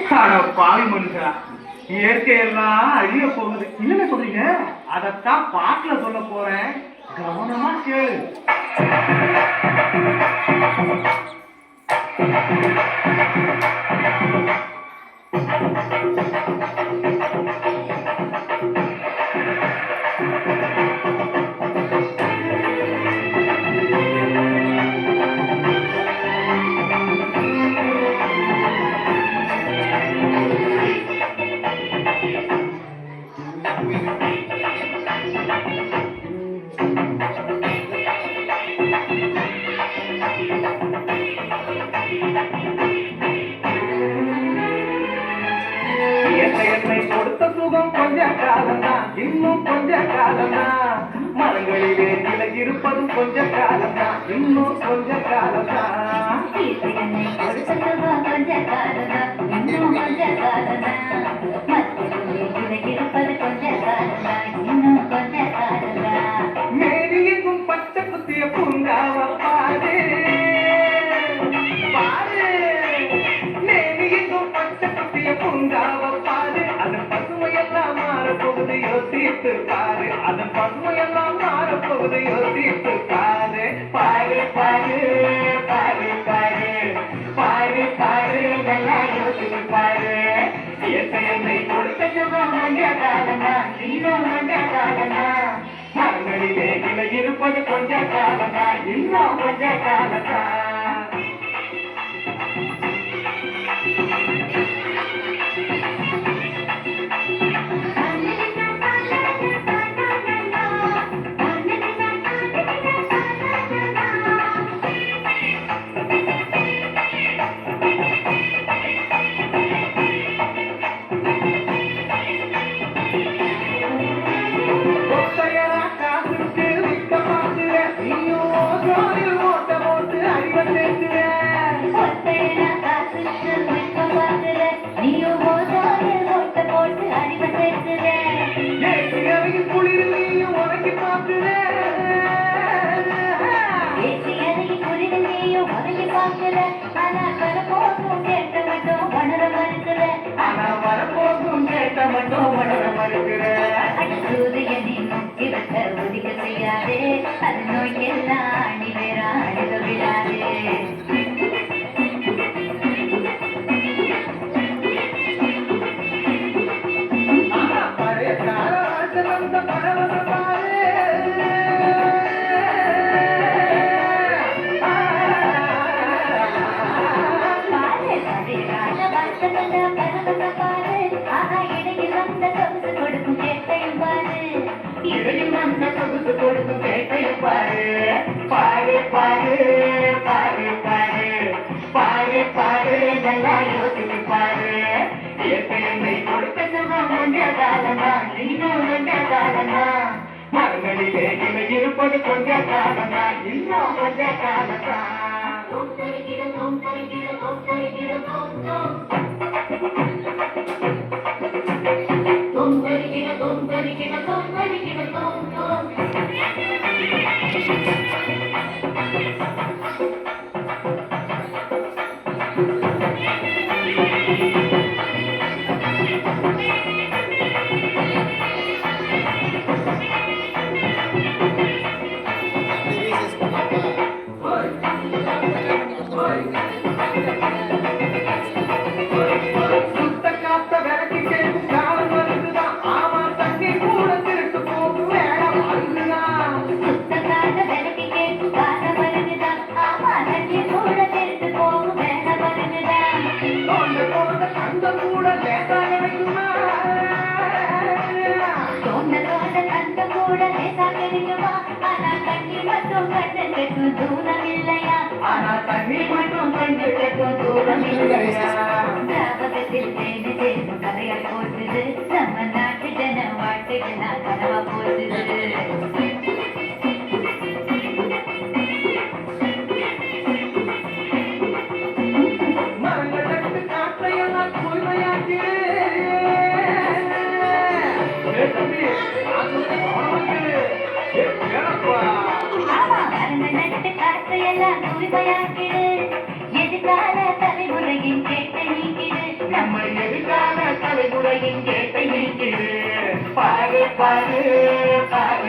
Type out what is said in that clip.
பாவி மனுஷா, இயற்கையெல்லாம் அழிய போகுது. என்ன சொல்றீங்க? அதத்தான் பாட்டுல சொல்ல போறேன், கவனமா கேளு. என்னை கொடுத்த சுகம் கொஞ்ச காலம்தான், இன்னும் கொஞ்ச காலம்தான். மரங்களிலே நிலை இருப்பதும் கொஞ்ச காலம்தான், இன்னும் கொஞ்ச காலம்தான். மேரியும் பச்சை குத்திய பூங்காவ பாரு பாரு, மேரியும் பச்சை குத்திய பூங்காவ பாரு. அதன் பசுமையெல்லாம் மாறப்போகுது, யோசித்து பாரு. அதன் பசுமையெல்லாம் மாறப்போகுது, யோசித்து பாரு. பாரு பாரு பாரு பாரு பாரு பாரு, நல்லா யோசித்து பாரு. என்னை கொடுத்த சுகம் மஞ்ச காலமா, இன்னும் மஞ்ச காலமா. மரங்களிலே நிலை இருப்பது கொஞ்ச காலமா, இன்னும் கொஞ்ச காலமா. அது நோய்க்கெல்லாம் அணி வேற அழுக விடாதே. பாரு பாரு பாரு பாரு பாரு பாரு, நல்லா யோசித்து பாரு. என்னை கொடுத்த சுகம் கொஞ்ச காலமா, இன்னும் கொஞ்ச காலமா. மரங்களிலே நிலை இருப்பது கொஞ்ச காலமா, இன்னும் கொஞ்ச காலமா. கதையால் போட்டுது நம்ம நாட்டு ஜன வாழ்க்கையெல்லாம் கனவா போட்டுது. காற்றையெல்லாம் தூய்மையாக்கிடு, எதிர்கால தலைமுறையின் கேட்டை நீக்கிடு. நம்ம பாரு பாரு பாரு